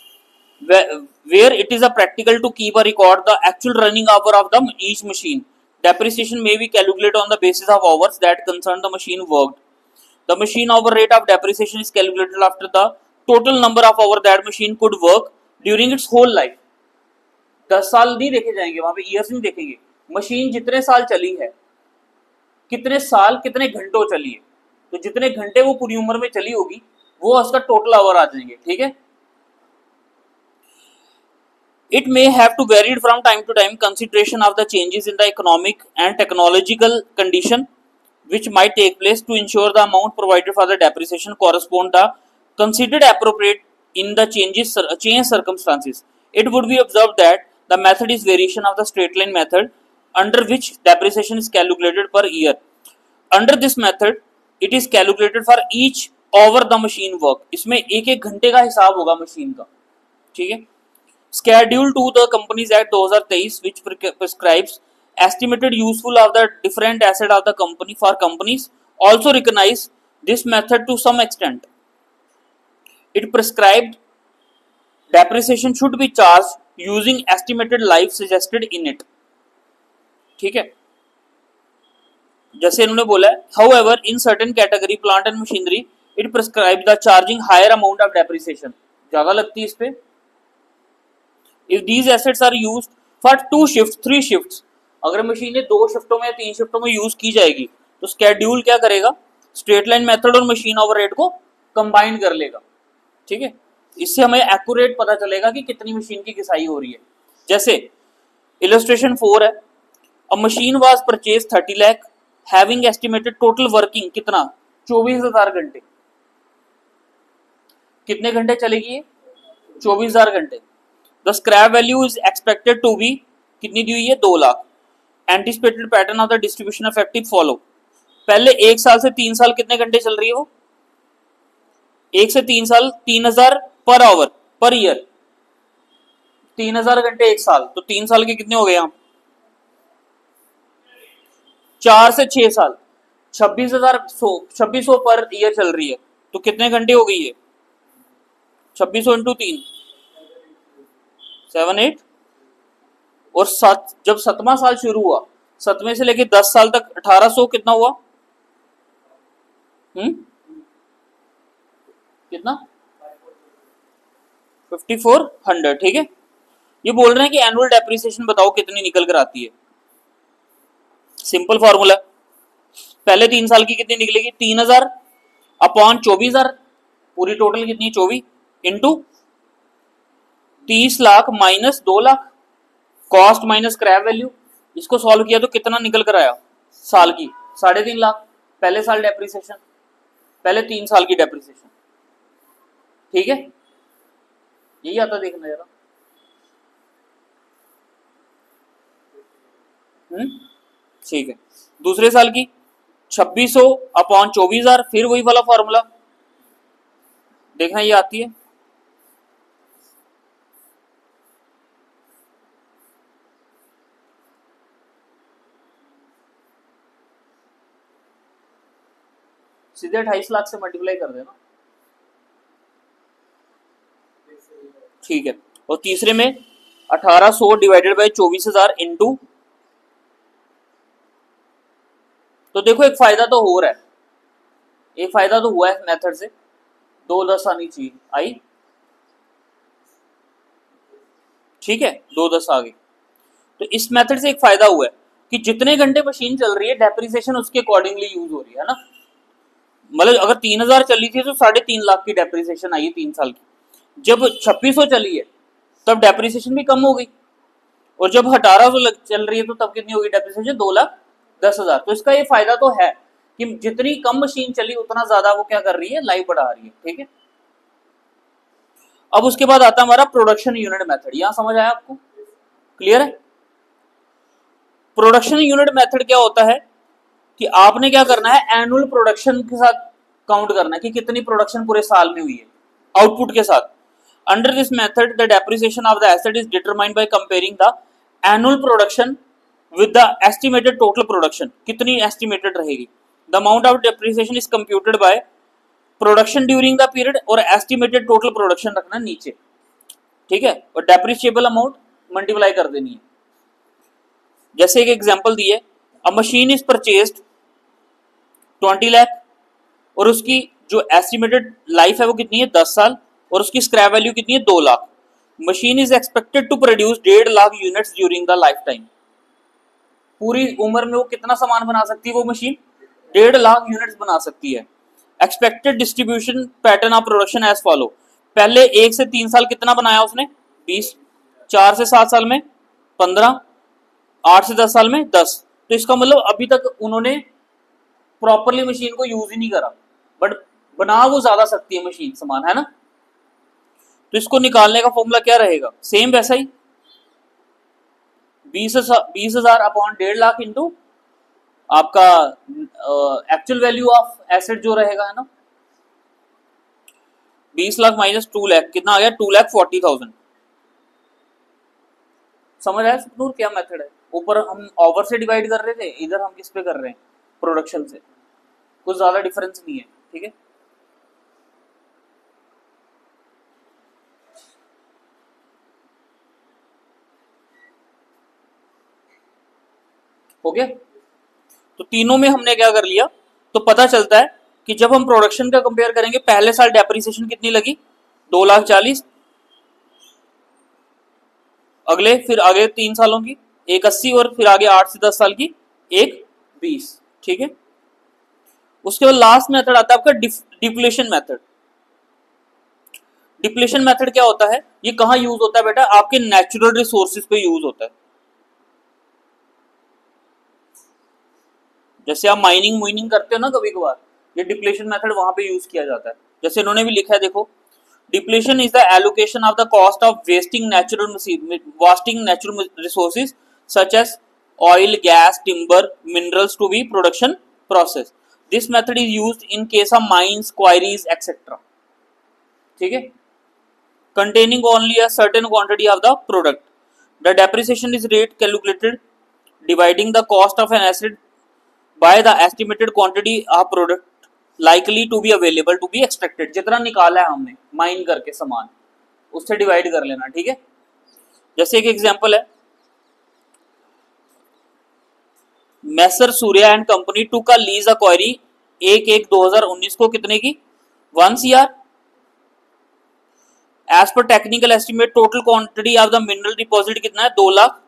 where it is a practical to keep a record the actual running hour of the each machine, depreciation may be calculated on the basis of hours that concern the machine worked. The machine hour rate of depreciation is calculated after the total number of hours that machine could work during its whole life. 10 साल नहीं देखे जाएंगे वहां पे, ईयर्स नहीं देखेंगे, मशीन जितने साल चली है, कितने साल कितने घंटों चली है, तो जितने घंटे वो पूरी उम्र में चली होगी वो उसका टोटल आवर आ जाएंगे। ठीक है, it may have to vary from time to time consideration of the changes in the economic and technological condition which might take place to ensure the amount provided for the depreciation correspond the considered appropriate in the change circumstances. It would be observed that the method is variation of the straight line method under which depreciation is calculated per year. Under this method it is calculated for each over the machine work. इसमें एक एक घंटे का हिसाब होगा मशीन का। ठीक है, Schedule to the Companies Act 2023 which prescribes estimated useful of the different asset of the company for companies also recognize this method to some extent. It prescribed depreciation should be charged using estimated life suggested in it. ठीक है, जैसे इन्होंने बोला है however in certain category plant and machinery it prescribes the charging higher amount of depreciation, ज्यादा लगती है इस पे। If these assets are used for 2 shifts 3 shifts, अगर मशीनें 2 शिफ्टों में 3 शिफ्टों में यूज की जाएगी तो स्केड्यूल क्या करेगा, स्ट्रेट लाइन मेथड और मशीन ओवर रेट को कंबाइन कर लेगा। ठीक है, इससे हमें एक्यूरेट पता चलेगा कि कितनी मशीन की घिसाई हो रही है। जैसे इलस्ट्रेशन 4 है, अ machine was purchase 30 lakh having estimated total working कितना 24,000 घंटे, कितने घंटे चलेगी 24,000 घंटे। The scrap value is expected to be कितनी दी हुई है 2 lakh. Anticipated pattern of the distribution effective follow, पहले 1 साल से 3 साल कितने घंटे चल रही है वो, 1 से 3 साल 3,000 पर आवर पर ईयर, 3,000 घंटे 1 साल, तो 3 साल के कितने हो गए हम 4 से 6 साल 26,000 पर ईयर चल रही है, तो कितने घंटे हो गई है 2600 इंटू 3 7 8, और जब 7वां साल शुरू हुआ 7वें से लेके 10 साल तक 1800 कितना हुआ, कितना 5400। ठीक है, ये बोल रहे हैं कि एनुअल डेप्रिसिएशन बताओ कितनी निकल कर आती है। सिंपल फॉर्मूला, पहले 3 साल की कितनी निकलेगी, 3000 अपॉन 24,000, पूरी टोटल कितनी 24 into 30 lakh minus 2 lakh, cost minus scrap value. इसको सॉल्व किया तो कितना निकल कर आया साल की, 3.5 लाख पहले साल डेप्रिसिएशन, पहले 3 साल की डेप्रिसिएशन। ठीक है, यही आता देखना जरा। ठीक है, दूसरे साल की 2600 अपॉन 24,000, फिर वही वाला फॉर्मूला देखना, ये आती है। सीधे 28 लाख से मल्टीप्लाई कर देना। ठीक है, और तीसरे में 1800 डिवाइडेड बाई 24,000 इंटू, तो देखो एक फायदा तो हो रहा है, एक फायदा तो हुआ है मेथड से, 210 आनी चाहिए, आई। ठीक है, 210 आ गई। तो इस मेथड से एक फायदा हुआ है कि जितने घंटे मशीन चल रही है डेप्रिसिएशन उसके अकॉर्डिंगली यूज हो रही है ना। मतलब अगर 3000 चली थी तो 3.5 लाख की डेप्रिसिएशन आई है 3 साल की। जब 2600 चली है तब डेप्रिसिएशन भी कम हो गई, और जब 1800 चल रही है तो तब कितनी होगी डेप्रिसिएशन, 2,10,000। तो इसका ये फायदा तो है कि जितनी कम मशीन चली उतना ज्यादा वो क्या कर रही है, लाइफ बढ़ा रही है। ठीक है, अब उसके बाद आता है हमारा प्रोडक्शन यूनिट मेथड। यहां समझ आया आपको, क्लियर है। प्रोडक्शन यूनिट मेथड क्या होता है कि आपने क्या करना है, एनुअल प्रोडक्शन के साथ काउंट करना है कि कितनी प्रोडक्शन पूरे साल में हुई है, आउटपुट के साथ। Under this method the depreciation of the asset is determined by comparing the annual production with the estimated total production. कितनी एस्टिमेटेड रहेगी, the amount of depreciation is computed by production during the period, और एस्टिमेटेड टोटल प्रोडक्शन रखना नीचे। ठीक है, और डेप्रिशिएबल अमाउंट मल्टीप्लाई कर देनी है। जैसे एक एग्जांपल दिए, अ मशीन इज परचेज्ड 20 लाख, और उसकी जो एस्टिमेटेड लाइफ है वो कितनी है, 10 साल, और उसकी स्क्रैप वैल्यू कितनी है, 2 lakh. Machine is expected to produce 1.5 lakh units during the life time. पूरी उम्र में वो कितना सामान बना सकती है वो मशीन, 1.5 लाख यूनिट्स बना सकती है। Expected distribution pattern of production as follow, पहले 1 से 3 साल कितना बनाया उसने, 20, 4 से 7 साल में 15, 8 से 10 साल में 10। तो इसका मतलब अभी तक उन्होंने प्रॉपरली मशीन को यूज ही नहीं करा, बट बना वो ज्यादा सकती है मशीन सामान, है ना। तो इसको निकालने का फॉर्मूला क्या रहेगा, सेम वैसा ही, 20,000 अपॉन 1.5 लाख इंटू आपका एक्चुअल वैल्यू ऑफ एसेट जो रहेगा, है ना। 20 लाख माइनस 2 लाख कितना आ गया, 2,40,000। समझ आया सुनूर क्या मेथड है। ऊपर हम ओवर से डिवाइड कर रहे थे, इधर हम किस पे कर रहे हैं, प्रोडक्शन से। कुछ ज्यादा डिफरेंस नहीं है। ठीक है, हो गया। तो तीनों में हमने क्या कर लिया, तो पता चलता है कि जब हम प्रोडक्शन का कंपेयर करेंगे, पहले साल डेप्रिसिएशन कितनी लगी, 2,40,000, अगले फिर आगे 3 सालों की 1,80, और फिर आगे 8 से 10 साल की 1,20। ठीक है, उसके बाद लास्ट मेथड आता है आपका डिप्लेशन मेथड। डिप्लेशन मेथड क्या होता है, ये कहां यूज होता है बेटा, आपके नेचुरल रिसोर्सेज पे यूज होता है। जैसे आप माइनिंग करते हो ना कभी कभार, ये डिप्लेशन मेथड वहां पे यूज किया जाता है। जैसे इन्होंने भी लिखा है, देखो, depletion is the allocation of the cost of wasting natural resources such as oil, gas, timber, minerals to be production process. This method is used in case of mines, quarries etcetera. ठीक है, containing only a certain quantity of the product. The depreciation is rate calculated dividing the cost of an asset by the estimated quantity of product likely to be available to be extracted. जितना निकाला है हमने माइन करके सामान, उससे डिवाइड कर लेना। ठीक है, जैसे एक एग्जांपल है, मैसर सूर्या एंड कंपनी टू का लीज अक्वायरी 1/1/2019 को कितने की, 1 CR। As per technical estimate total quantity of the mineral deposit कितना है, 2 lakh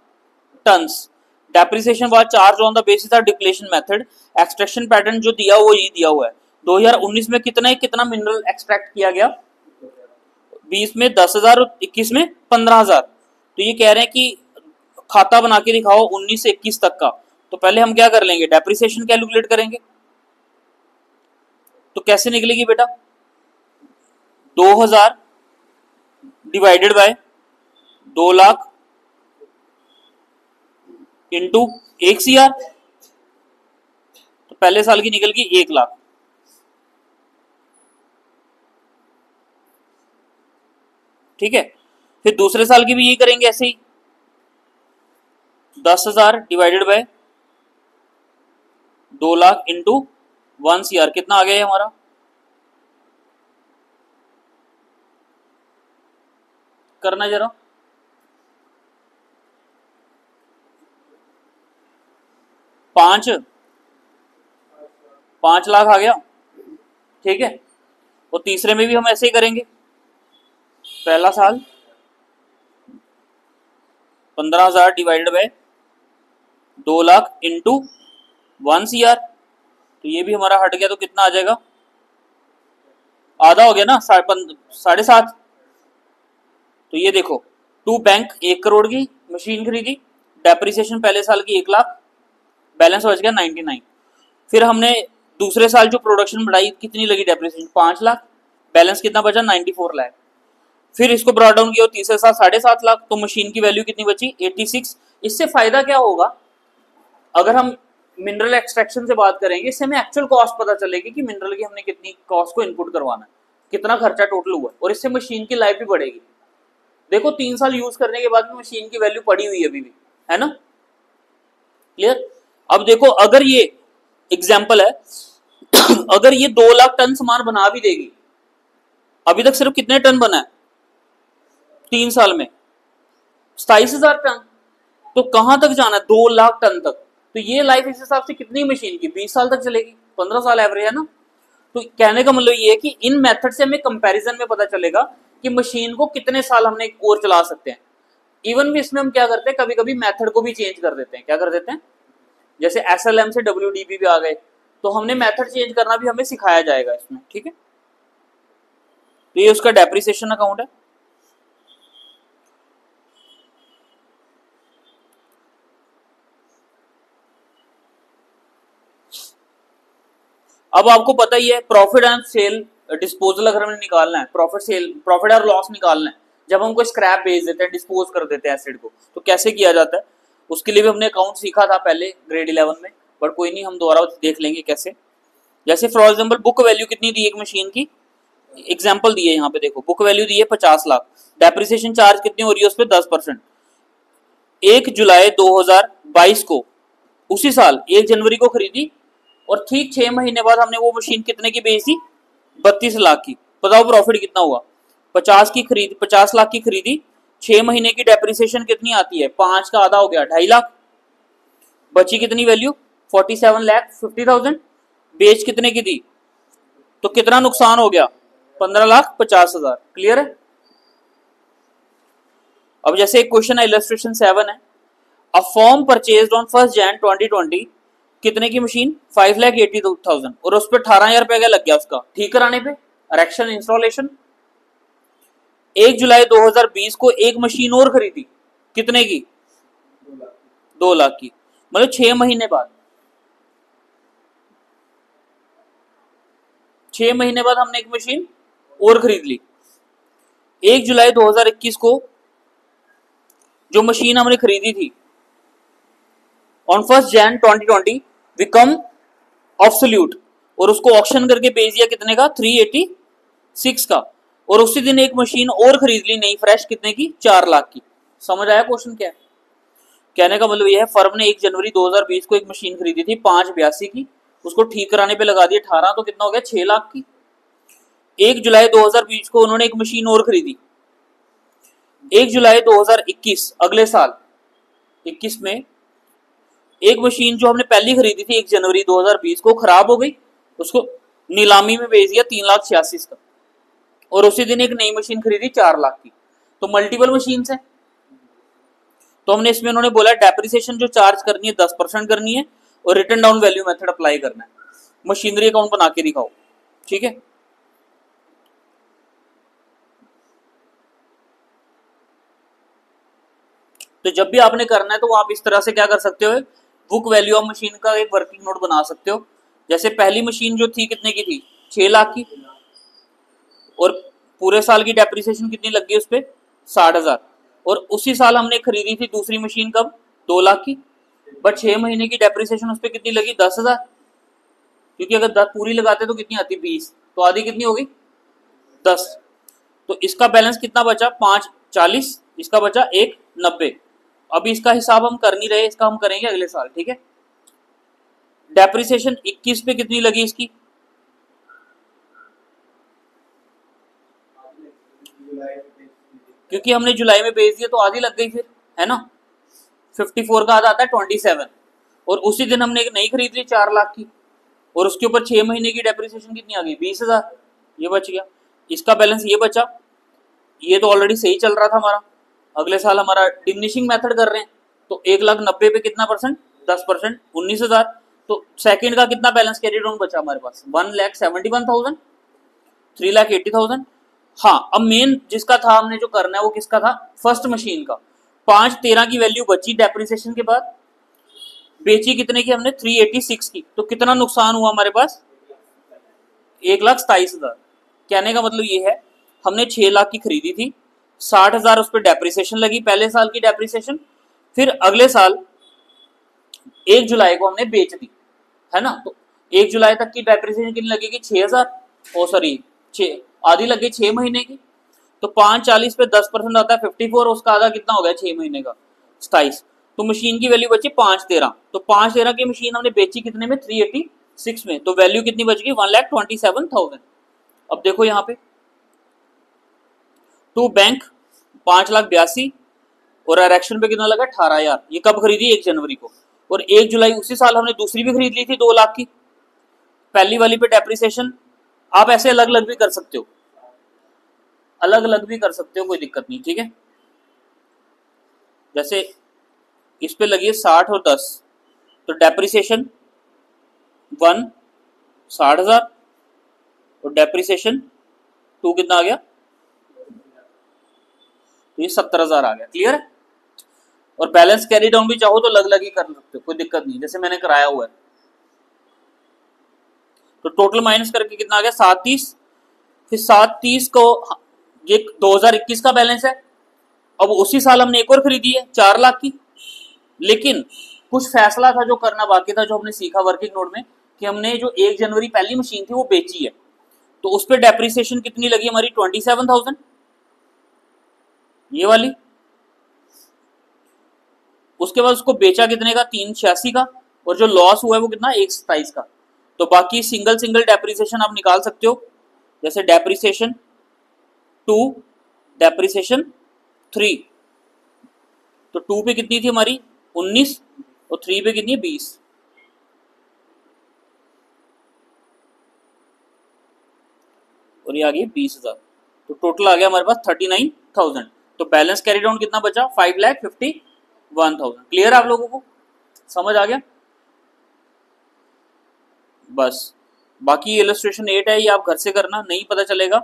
tons. Depreciation was charged on the basis of depletion method. Extraction pattern जो दिया हुआ ये दिया हुआ है 2019 में कितना मिनरल एक्सट्रैक्ट किया गया, 20 में 10,000 और 21 में 15,000। तो ये कह रहे हैं कि खाता बना के दिखाओ 19 से 21 तक का। तो पहले हम क्या कर लेंगे, डेप्रिसिएशन कैलकुलेट करेंगे। तो कैसे निकलेगी बेटा, 2000 divided by 2 lakh into 1 CR। तो पहले साल की निकल गई 1 लाख। ठीक है, फिर दूसरे साल की भी यही करेंगे ऐसे ही, 10,000 divided by 2 lakh into 1 CR। कितना आ गया हमारा, करना जरा, 5 लाख आ गया। ठीक है, और तीसरे में भी हम ऐसे ही करेंगे, पहला साल 15,000 divided by 2 lakh into 1 CR। तो ये भी हमारा हट गया, तो कितना आ जाएगा, आधा हो गया ना, 7.5। तो ये देखो, टू बैंक 1 करोड़ की मशीन खरीदी, डेप्रिसिएशन पहले साल की 1 लाख, बैलेंस बच गया 99। फिर हमने दूसरे साल जो प्रोडक्शन बढ़ाई, कितनी लगी डेप्रिसिएशन, 5 लाख, बैलेंस कितना बचा, 94 लाख। फिर इसको ब्रॉड डाउन किया तीसरे साल 7.5 लाख, तो मशीन की वैल्यू कितनी बची, 86। इससे फायदा क्या होगा, अगर हम मिनरल एक्सट्रैक्शन से बात करेंगे, इससे हमें एक्चुअल कॉस्ट पता चलेगी कि मिनरल की हमने कितनी कॉस्ट को इनपुट करवाना है, कितना खर्चा टोटल हुआ, और इससे मशीन की लाइफ भी बढ़ेगी। देखो 3 साल यूज करने के बाद भी मशीन की वैल्यू पड़ी हुई है अभी भी, है ना, क्लियर। अब देखो, अगर ये एग्जाम्पल है अगर ये 2 लाख टन सामान बना भी देगी, अभी तक सिर्फ कितने टन बना है 3 साल में, 27,000 टन। तो कहां तक जाना है, 2 लाख टन तक। तो ये लाइफ इस हिसाब से कितनी मशीन की, 20 साल तक चलेगी, 15 साल एवरेज है ना। तो कहने का मतलब ये है कि इन मेथड से हमें कंपैरिजन में पता चलेगा कि मशीन को कितने साल हमने और चला सकते हैं। इवन भी इसमें हम क्या करते हैं, कभी कभी मेथड को भी चेंज कर देते हैं। क्या कर देते हैं, जैसे SLM से WDB भी आ गए, तो हमने मेथड चेंज करना भी हमें सिखाया जाएगा इसमें। ठीक है, तो ये उसका डेप्रिसिएशन अकाउंट है। अब आपको पता ही है, प्रॉफिट एंड सेल डिस्पोजल अगर हमें निकालना है, प्रॉफिट और लॉस निकालना है, जब हम कोई स्क्रैप भेज देते हैं, डिस्पोज कर देते हैं एसिड को, तो कैसे किया जाता है, उसके लिए भी हमने अकाउंट सीखा था पहले ग्रेड 11 में, बट कोई नहीं, हम दोबारा देख लेंगे कैसे। जैसे फॉर एग्जाम्पल बुक वैल्यू कितनी दी एक मशीन की, एग्जाम्पल दी है यहाँ पे, देखो बुक वैल्यू दी है 50 लाख, डेप्रिसिएशन चार्ज कितनी हो रही है उस पर 10%। 1 जुलाई 2022 को, उसी साल 1 जनवरी को खरीदी, और ठीक 6 महीने बाद हमने वो मशीन कितने की बेची, 32 लाख की। बताओ प्रॉफिट कितना हुआ, 50 लाख की खरीदी, 6 महीने की डेप्रिसिएशन कितनी आती है, 5 का आधा हो गया 2.5 लाख, बची कितनी वैल्यू 47,50,000, बेच कितने की दी, तो कितना नुकसान हो गया 15,50,000। क्लियर है। अब जैसे एक क्वेश्चन है, इलस्ट्रेशन 7 है, अ फर्म परचेज्ड ऑन 1 जनवरी 2020 कितने की मशीन, 5,80,000, और उस पर 18,000 रुपए का लग गया उसका ठीक कराने पे, इरेक्शन इंस्टॉलेशन। 1 जुलाई 2020 को एक मशीन और खरीदी, कितने की, 2 लाख की, मतलब 6 महीने बाद, 6 महीने बाद हमने एक मशीन और खरीद ली। 1 जुलाई 2021 को जो मशीन हमने खरीदी थी ऑन 1 जनवरी 2020 बिकम ऑब्सोल्यूट, और उसको ऑक्शन करके बेच दिया कितने का, 386 का, और उसी दिन एक मशीन और खरीद ली नई फ्रेश, कितने की, 4 लाख की। समझ आया क्वेश्चन क्या है। कहने का मतलब यह है, फर्म ने 1 जनवरी 2020 को एक मशीन खरीदी थी 582 की, उसको ठीक कराने पे लगा दिया 18, तो कितना हो गया 6 लाख की। 1 जुलाई 2020 को उन्होंने एक मशीन और खरीदी, 1 जुलाई 2021 अगले साल 21 में एक मशीन जो हमने पहली खरीदी थी 1 जनवरी 2020 को खराब हो गई, उसको नीलामी में बेच दिया 3,86,000 का, और उसी दिन एक नई मशीन खरीदी 4 लाख की। तो मल्टीपल मशीन है, तो हमने इसमें उन्होंने बोला डेप्रिसिएशन जो चार्ज करनी है 10% करनी है और return down value method apply करना है। मशीनरी अकाउंट बना के दिखाओ, ठीक है। तो जब भी आपने करना है तो आप इस तरह से क्या कर सकते हो, बुक वैल्यू ऑफ मशीन का एक वर्किंग नोट बना सकते हो। जैसे पहली मशीन जो थी कितने की थी, 6 लाख की, और पूरे साल की डेप्रिसिएशन कितनी लग गई उस पर, 60,000। और उसी साल हमने खरीदी थी दूसरी मशीन कब, 2 लाख की, बट 6 महीने की डेप्रिसिएशन उस पर कितनी लगी, 10,000। क्योंकि अगर 10 पूरी लगाते तो कितनी आती, 20, तो आधी कितनी होगी, 10। तो इसका बैलेंस कितना बचा, 5 40, इसका बचा 1 90। अभी इसका हिसाब हम कर नहीं रहे, इसका हम करेंगे अगले साल, ठीक है। डेप्रिसिएशन 21 पे कितनी लगी इसकी, क्योंकि हमने जुलाई में बेच दिया तो आधी लग गई फिर, है ना। 54 का आधा आता है 27, और उसी दिन हमने एक नई खरीद ली 4 लाख की, और उसके ऊपर 6 महीने की डेप्रिसिएशन कितनी आ गई, 20,000, ये बच गया। इसका बैलेंस ये बचा, ये तो ऑलरेडी सही चल रहा था हमारा। अगले साल हमारा डिमिनिशिंग मेथड कर रहे हैं, तो 1,90,000 पे कितना परसेंट, 10%, 19,000। तो सेकंड का कितना बैलेंस कैरी डाउन बचा हमारे पास, 1,71,000, 3,80,000। हाँ, अब मेन जिसका था हमने जो करना है वो किसका था, फर्स्ट मशीन का। 5,13 की वैल्यू बची डेप्रिसिएशन के बाद, बेची कितने की हमने, 386 की। तो कितना नुकसान हुआ हमारे पास, 1,27,000। कहने का मतलब ये है, हमने 6 लाख की खरीदी थी, 60,000 उस पर डेप्रिसिएशन लगी, पहले साल की डेप्रिसिएशन। फिर अगले साल 1 जुलाई को हमने बेच दी, है ना। तो 1 जुलाई तक की डेप्रिसिएशन कितनी लगेगी, 6,000, ओ सॉरी 6, आधी लग गई 6 महीने की। तो 540 पे 10% आता है 54, उसका आधा कितना हो गया 6 महीने का, 27। तो मशीन की वैल्यू बची 513। तो 513 की मशीन हमने बेची कितने में, 386 में। तो वैल्यू कितनी बच गई, 1,27,000। अब देखो यहाँ पे टू बैंक 5,82,000, और एरेक्शन पे कितना लगा, 18,000। ये कब खरीदी, 1 जनवरी को। और 1 जुलाई उसी साल हमने दूसरी भी खरीद ली थी 2 लाख की। पहली वाली पे डेप्रिसिएशन आप ऐसे अलग अलग भी कर सकते हो, अलग अलग भी कर सकते हो, कोई दिक्कत नहीं, ठीक है। जैसे इस पे लगी है 60 और 10, तो डेप्रिसिएशन 1 60,000, और डेप्रिसिएशन 2 कितना आ गया, तो ये 70,000 आ गया। क्लियर है। और बैलेंस कैरी डाउन भी चाहो तो अलग अलग ही कर सकते हो, कोई दिक्कत नहीं, जैसे मैंने कराया हुआ है। तो टोटल माइनस करके कितना आ गया, 730। फिर 730 को, ये 2021 का बैलेंस है। अब उसी साल हमने एक और खरीदी है 4 लाख की, लेकिन कुछ फैसला था जो करना बाकी था, जो हमने सीखा वर्किंग नोट में, कि हमने जो 1 जनवरी पहली मशीन थी वो बेची है, तो उस पर डेप्रिसिएशन कितनी लगी हमारी, 27,000, ये वाली। उसके बाद उसको बेचा कितने का, 386 का, और जो लॉस हुआ है वो कितना, 127 का। तो बाकी सिंगल सिंगल डेप्रिसिएशन आप निकाल सकते हो, जैसे डेप्रिसिएशन 2, डेप्रिसिएशन 3। तो 2 पे कितनी थी हमारी, 19, और 3 पे कितनी है, 20। और ये आ गई 20,000। तो टोटल आ गया हमारे पास 39,000। तो बैलेंस कैरी डाउन कितना बचा, 5,51,000। क्लियर आप लोगों को, समझ आ गया। बस बाकी इलस्ट्रेशन 8 है, ये आप घर से करना, नहीं पता चलेगा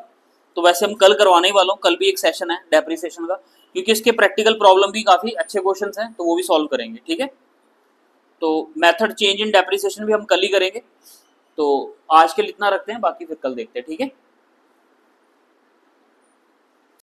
तो वैसे हम कल करवाने ही वालों, कल भी एक सेशन है डेप्रिसिएशन का, क्योंकि इसके प्रैक्टिकल प्रॉब्लम भी काफ़ी अच्छे क्वेश्चंस हैं, तो वो भी सॉल्व करेंगे, ठीक है। तो मेथड चेंज इन डेप्रिसिएशन भी हम कल ही करेंगे। तो आज के लिए इतना रखते हैं, बाकी फिर कल देखते हैं, ठीक है।